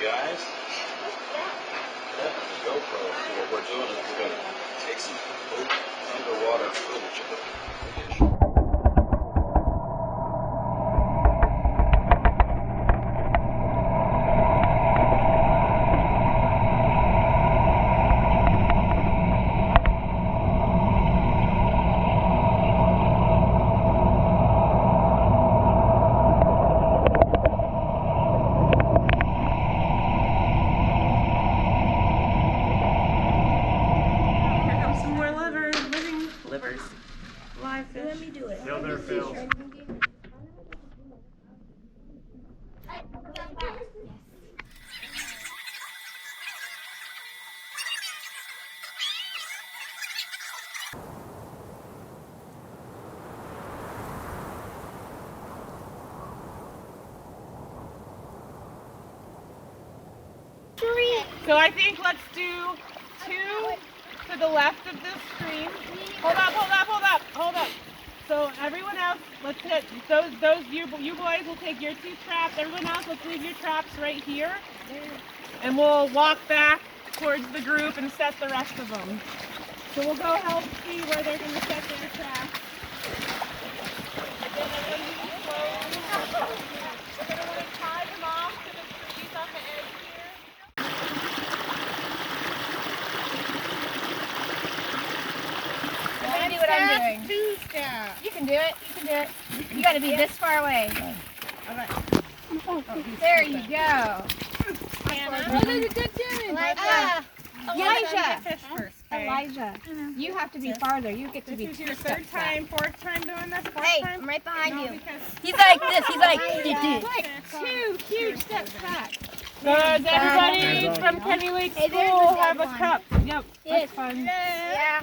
guys. That is a GoPro. So what we're doing is we're going to take some underwater footage of the fish. Live fish. Let me do it. Fill their fill. So I think let's do 2 to the left of this stream. Hold up, hold up, hold up, hold up. So everyone else, let's hit those you boys will take your 2 traps. Everyone else, let's leave your traps right here. And we'll walk back towards the group and set the rest of them. So we'll go help see where they're going to set their traps. Again, everyone be slow. We're going to want to tie them off to the trees on the edge here. Let me do what I'm doing. 2 steps. You can do it. You can do it. You got to be this far away. Okay. There you go. Hannah. Oh, there's a good dude. Elijah. Fish first, okay? Elijah. You have to be farther. You get to be This is your 2 3rd steps back. time, 4th time doing this? 4th Hey, time? I'm right behind No, you. because He's like this. He's like, like 2 huge steps back. does everybody from Kenny Lake Hey, there's School a dead have a one. cup? Yep, that's fun. Yeah.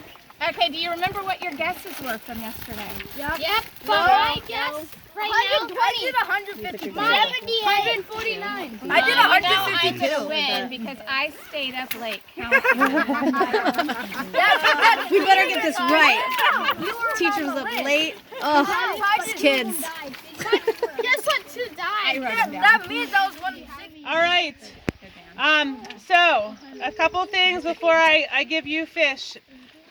Okay, do you remember what your guesses were from yesterday? Yep. But I guess right now, 120. I did 150. 149. I did 152. I'm gonna win because I stayed up late counting. We better get this right. Teachers up late. Oh, these kids. Guess what? 2 died. That means I was 160. All right. So a couple things before I give you fish.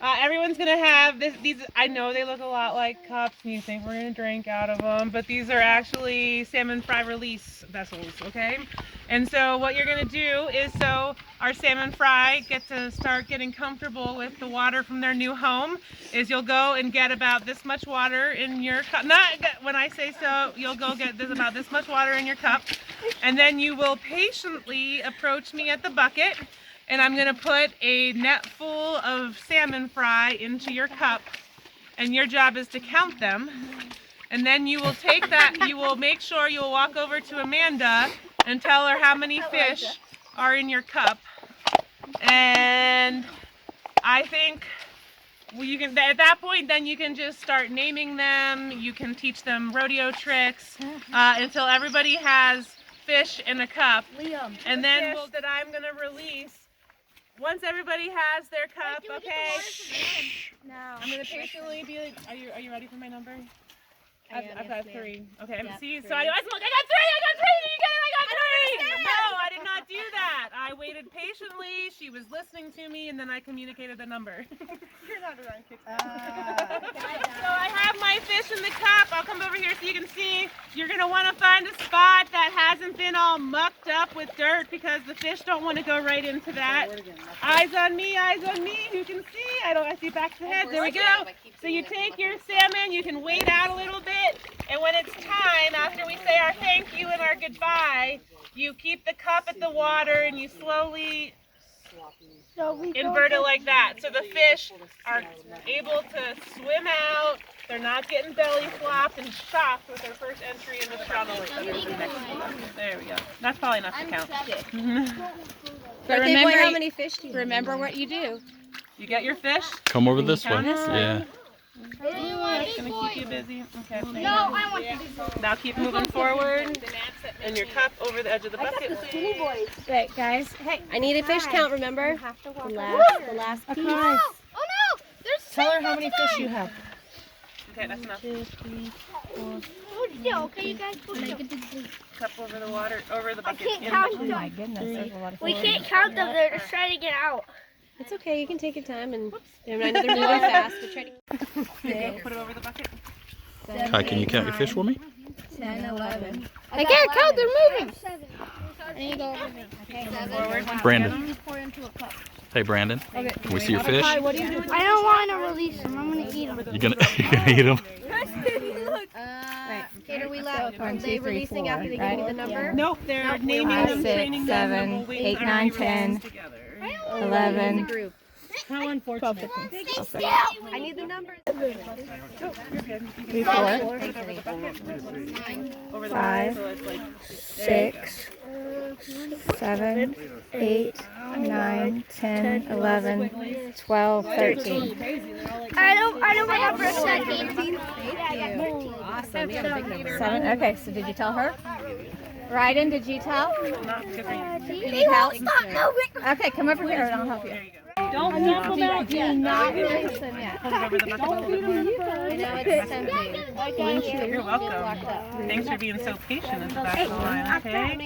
Everyone's gonna have these. I know they look a lot like cups, and you think we're gonna drink out of them, but these are actually salmon fry release vessels. Okay. And so what you're gonna do is, so our salmon fry get to start getting comfortable with the water from their new home, is you'll go and get about this much water in your cup. Not when I say so, you'll go get about this much water in your cup, and then you will patiently approach me at the bucket, and I'm gonna put a net full of salmon fry into your cup, and your job is to count them. And then you will take that, you will make sure you will walk over to Amanda and tell her how many fish are in your cup. And I think you can, at that point, then you can just start naming them. You can teach them rodeo tricks until everybody has fish in a cup. And then that I'm gonna release. Once everybody has their cup, okay? No. I'm gonna patiently be like, are you ready for my number? I've got 3. Okay, see, so I got 3, you get it, I got 3! No, I did not do that. I waited patiently, she was listening to me, and then I communicated the number. You're not around, kids. So I have my fish in the cup. I'll come over here so you can see. You're gonna wanna find a spot that hasn't been all mucked up with dirt, because the fish don't wanna go right into that. Eyes on me, who can see? I see back to the head, there we go. So you take your salmon, you can wait out a little bit, and when it's time, after we say our thank you and our goodbye, you keep the cup at the water and you slowly invert it like that. So the fish are able to swim out, they're not getting belly flopped and shocked with their first entry into the tunnel. There we go. That's probably enough to count. But remember how many fish do you Remember what you do. You get your fish? Come over this way. Yeah. That's gonna keep you busy. Okay. No, I want to do Now keep moving forward, and your cup over the edge of the bucket. Right, guys. Hey, I need a fish count, remember? you have to walk The last piece. Oh no! There's Tell her how many fish you have. Okay, that's enough. 2, 3, 4. Yeah, okay, you guys. Cup over the water, over the bucket. can't in count between. My goodness, there's a lot of We food. can't count them. They're just trying to get out. It's okay, you can take your time and I know they're moving fast, but try to There you go. Put it over the bucket. Kai, can you count your fish for me? 10, 11. I can't count. They're moving. And you go over there. Forward. Brandon. Hey, Brandon. Can we see your fish? I don't want to release them. I'm gonna eat them. You're gonna eat them? Kate, are we left? Are they releasing after they give you the number? Nope, they're naming Five, them, six, training them, and we'll wait 8, for 9, everybody 10, together. 11. How unfortunate. I need the number. 3, 4, 5, so it's like 6, 7, 8, 9, 10, 11, 12, 13. I don't remember a second. Awesome. 7. Okay, so did you tell her? Ryden, did you tell? not good for you. You need help? Okay, come over here and I'll help you. There you go. Don't do not release them yet. Put it over the bucket. I know it's tempting. Thank you. You're welcome. Thanks for being so patient at the back of the line, okay?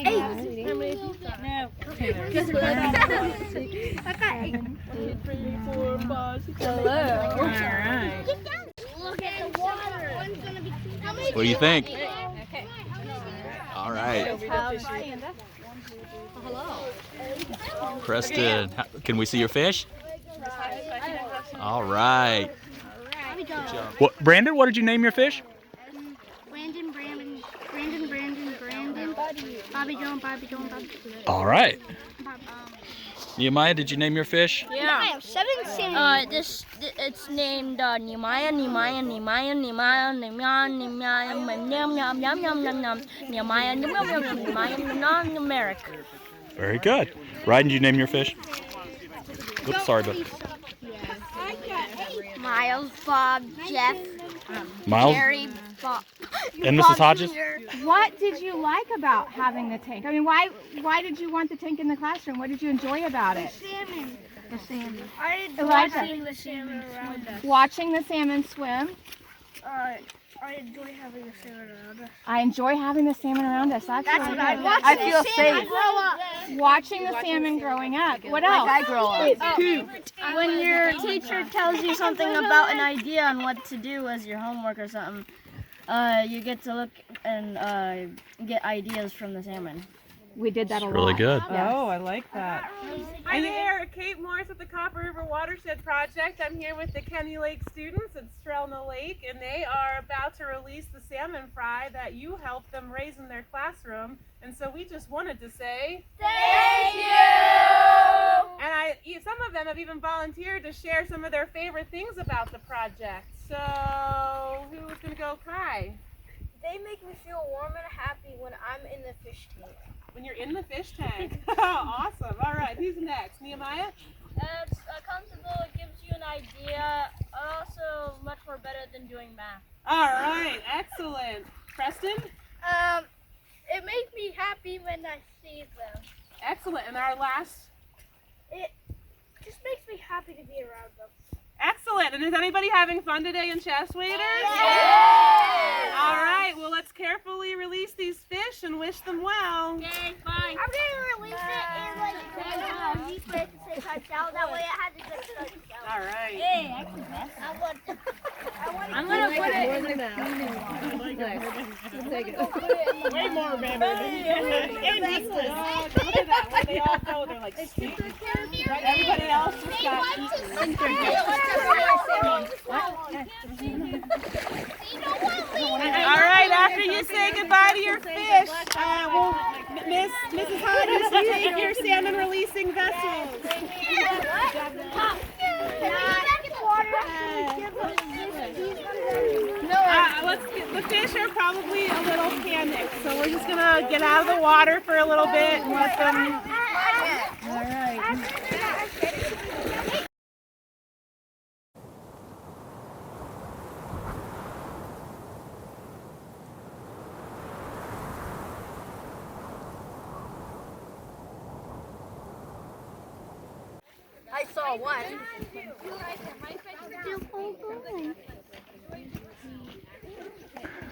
Hello. All right. Look at the water. One's gonna be. How many? What do you think? Okay. All right. Hello. Preston, can we see your fish? All right. What, Brandon, what did you name your fish? Brandon. Bobby Joan. All right. Nehemiah, did you name your fish? Yeah. I have 7 salmon. It's named Nehemiah, numeric. Very good. Ryden, did you name your fish? Oops, sorry, but Miles, Bob, Jeff, Miles Jerry, Bob. and Mrs. Hodges? What did you like about having the tank? I mean, why did you want the tank in the classroom? What did you enjoy about it? Salmon. The salmon. I Elijah. watching the salmon around us. Watching the salmon swim. I enjoy having the salmon around us. I enjoy having the salmon around us. That's That's really what I good. watch. I feel safe. Grow up. Watching the salmon growing up. What else? Like I grow up. When your teacher tells you something about an idea on what to do as your homework or something, you get to look and get ideas from the salmon. We did that a lot. Really good. Oh, I like that. Hi there, Kate Morse with the Copper River Watershed Project. I'm here with the Kenny Lake students at Strelna Lake, and they are about to release the salmon fry that you helped them raise in their classroom. And so we just wanted to say Thank you. and some of them have even volunteered to share some of their favorite things about the project. So who's going to go cry? They make me feel warm and happy when I'm in the fish tank. When you're in the fish tank. Awesome. All right, who's next? Nehemiah? It's comfortable, it gives you an idea, also much more better than doing math. All right, excellent. Preston? It makes me happy when I see them. Excellent. And our last? It just makes me happy to be around them. Excellent. And is anybody having fun today in chest waders? Yes! All right, well, let's carefully release these fish and wish them well. Okay, bye. I'm gonna release it in like say touchdown. That way it has a good touchdown. All right. Hey, that's the best. I'm gonna put it More than that. Take it. Way more better. And Nicholas. Look at that. Where they all go, they're like, everybody else just got eaten. All right, after you say goodbye to your fish, Mrs. Hodges will take your salmon releasing vessels. The fish are probably a little panicked, so we're just gonna get out of the water for a little bit and let them. All right. I saw one.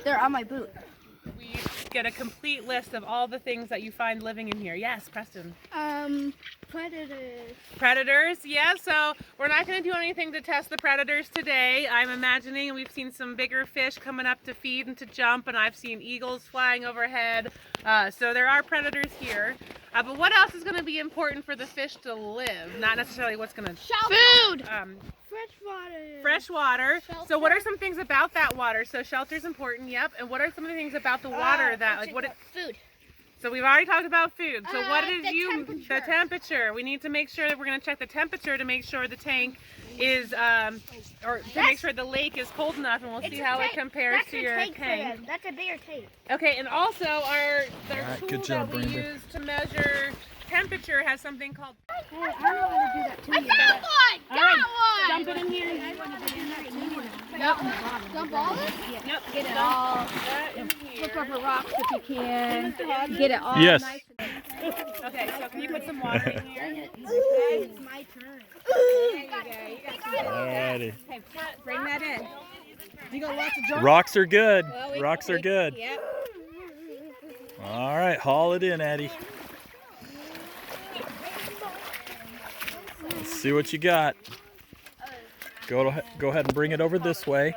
They're on my boot. We get a complete list of all the things that you find living in here. Yes, Preston. Predators. Predators, yeah, so we're not going to do anything to test the predators today. I'm imagining we've seen some bigger fish coming up to feed and to jump, and I've seen eagles flying overhead. So there are predators here. But what else is going to be important for the fish to live? Not necessarily what's going to... Food! Fresh water. Fresh water. So what are some things about that water? So shelter's important, yep. And what are some of the things about the water that, like, what... Food. So we've already talked about food. So what did The you... temperature. The temperature. We need to make sure that we're going to check the temperature to make sure the tank is, or to make sure the lake is cold enough, and we'll see how it compares to your tank. That's a bigger tank. Okay, and also our right, tool good job, that we Brandon. use to measure temperature has something called... I don't want to do that too. I found one! Dump it in here. Dump all this? Yep. Get it all. That in here. Flip over rocks if you can. Get it all Yes. nice. Okay, so can you put some water in here? It's my turn. There you go. You got some. Alrighty. Okay, bring that in. You got lots of junk. Rocks are good. Well, Rocks are good. Yep. All right, haul it in, Addie. Let's see what you got. Go ahead and bring it over this way.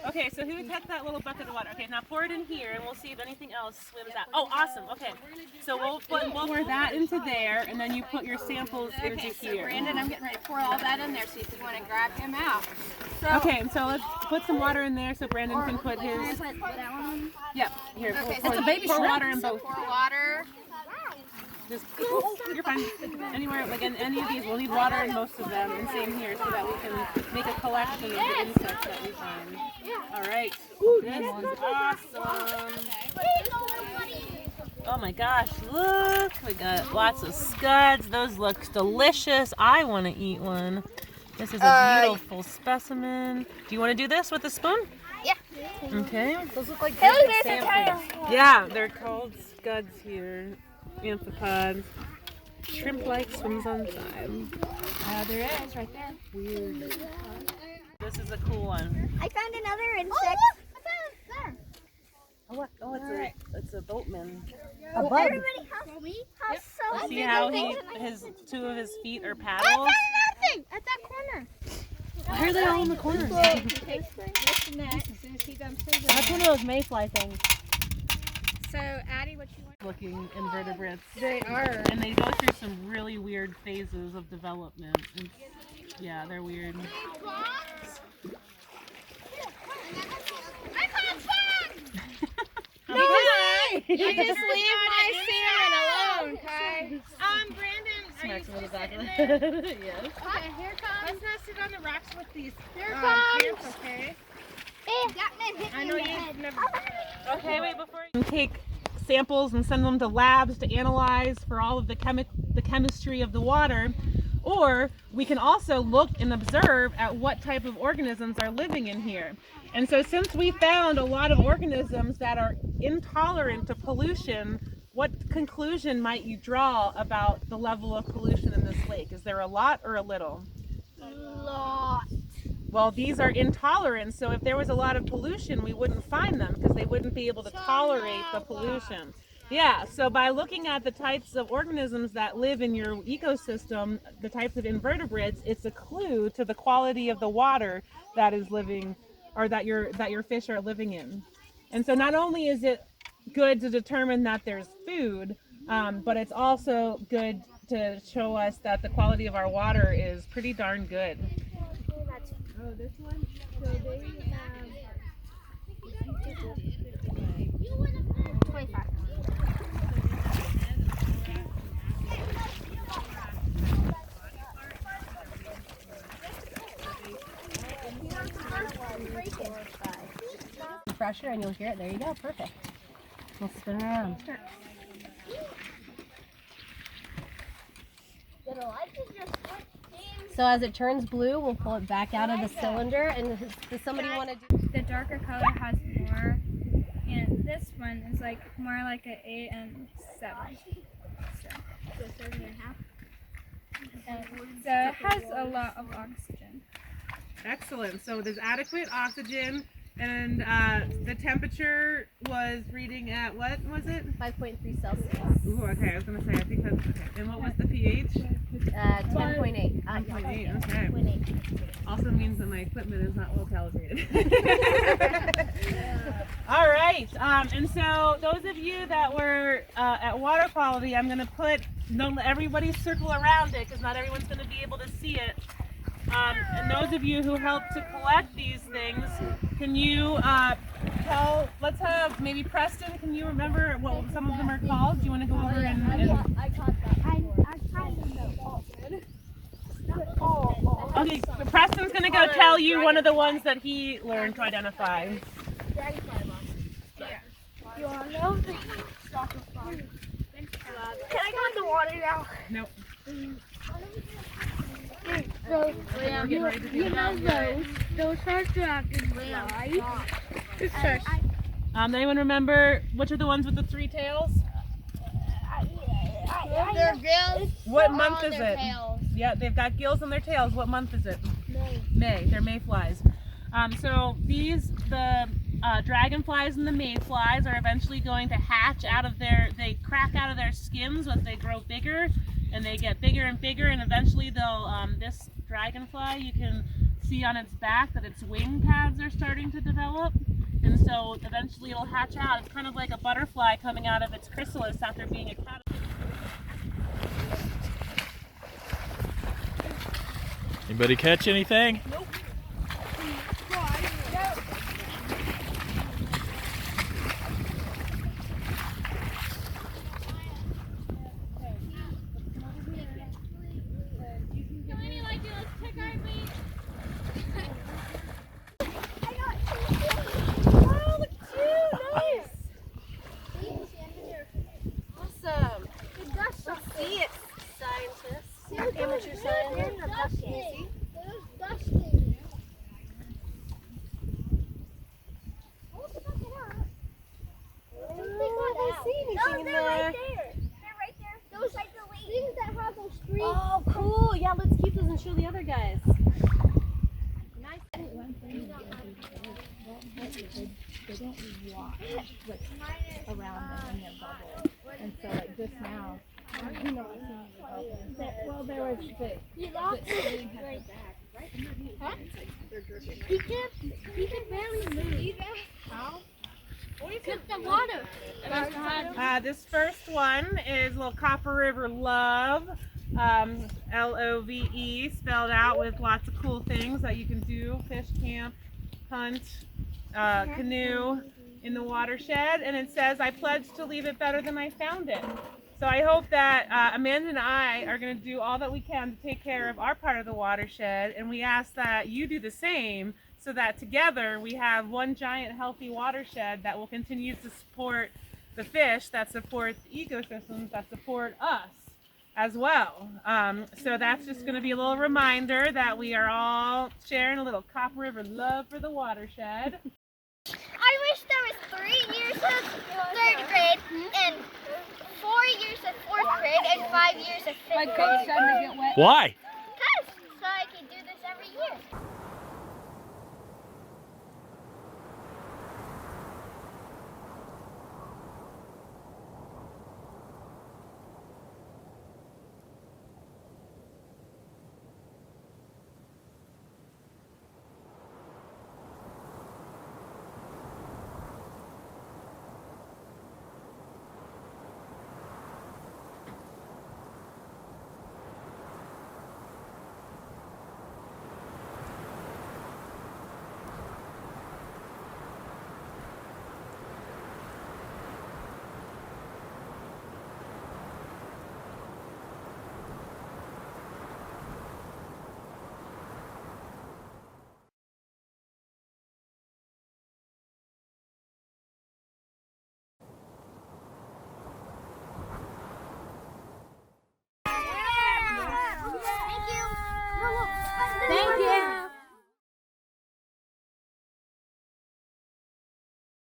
Okay, so who took that little bucket of water? Okay, now pour it in here, and we'll see if anything else swims out. Oh, awesome. Okay, so we'll pour that into there, and then you put your samples into here. Brandon, I'm getting ready to pour all that in there so if you want to grab him out. So, Okay, and so let's put some water in there so Brandon can put his. Yep. Here, Okay, pour, so baby pour shrimp. water in both. Pour water. Just you're fine. Anywhere, like in any of these, we'll need water in most of them, and same here, so that we can make a collection of the insects that we find. All right. This is awesome. Oh my gosh! Look, we got lots of scuds. Those look delicious. I want to eat one. This is a beautiful specimen. Do you want to do this with a spoon? Yeah. Okay. Those look like good Samples. Yeah, they're called scuds here. Amphipods. Shrimp-like swims on time. There is, right there. Weird. This is a cool one. I found another insect. Oh, what? Oh, it's a boatman. Everybody has so See how his two of his feet are paddles? nothing at that corner. Why are they all in the corners? This next, as soon as he dumps his in. That's one of those mayfly things. So, Addie, what you want? Looking invertebrates. They are. And they go through some really weird phases of development. Yeah, they're weird. You just leave my salmon alone, Kai. Brandon, are you Smacks him in the back of the yes. Okay, here comes. Let's not sit on the rocks with these. Here comes. Okay. I know you've never. Okay, wait, before you take samples and send them to labs to analyze for all of the chemistry of the water, or we can also look and observe at what type of organisms are living in here. And so since we found a lot of organisms that are intolerant to pollution, what conclusion might you draw about the level of pollution in this lake? Is there a lot or a little? Lot. Well, these are intolerant, so if there was a lot of pollution, we wouldn't find them because they wouldn't be able to tolerate the pollution. Yeah, so by looking at the types of organisms that live in your ecosystem, the types of invertebrates, it's a clue to the quality of the water that is living, or that your fish are living in. And so not only is it good to determine that there's food, but it's also good to show us that the quality of our water is pretty darn good. Oh, this one? So they have 25. Pressure and you'll hear it. There you go. Perfect. We'll spin around. So as it turns blue, we'll pull it back out of the cylinder. And does somebody want to do? The darker color has more, and this one is like more like an 8 and 7. So 7.5. So it has a lot of oxygen. Excellent. So there's adequate oxygen And the temperature was reading at, what was it? 5.3 Celsius. Ooh, okay, I was going to say, I think that's, okay. And what was the pH? 10.8. 10.8, okay. Also means that my equipment is not well calibrated. All right, and so those of you that were at water quality, I'm going to don't let everybody circle around it because not everyone's going to be able to see it. And those of you who helped to collect these things, can you let's have maybe Preston, can you remember what some of them are called? Do you want to go over and I caught that. I tried to know. Okay, so Preston's going to go tell you one of the ones that he learned to identify. You want to know? Can I go in the water now? Nope. You know those sharks are acting right? Anyone remember which are the ones with the three tails? Their gills. What month is it? Yeah, they've got gills on their tails. What month is it? May. They're mayflies. So the dragonflies and the mayflies are eventually going to hatch out of they crack out of their skins as they grow bigger, and they get bigger and bigger, and eventually they'll, this dragonfly, you can see on its back that its wing pads are starting to develop, and so eventually it'll hatch out. It's kind of like a butterfly coming out of its chrysalis after being a caterpillar. Anybody catch anything? Nope. Amateur scientist. Oh, cool. Yeah, let's keep those and show the other guys. Nice. They don't walk around them in their bubble. And so, like, just now, you know, well, there was He lost it right back. Huh? He can barely move. How? Took the water. This first one is little Copper River Love, Love, spelled out with lots of cool things that you can do: fish, camp, hunt, canoe in the watershed. And it says, "I pledge to leave it better than I found it." So I hope that Amanda and I are going to do all that we can to take care of our part of the watershed, and we ask that you do the same, so that together we have one giant healthy watershed that will continue to support the fish, that support the ecosystems, that support us as well. So that's just going to be a little reminder that we are all sharing a little Copper River love for the watershed. I wish there was 3 years of 3rd grade and 4 years of 4th grade and 5 years of 5th grade. Why?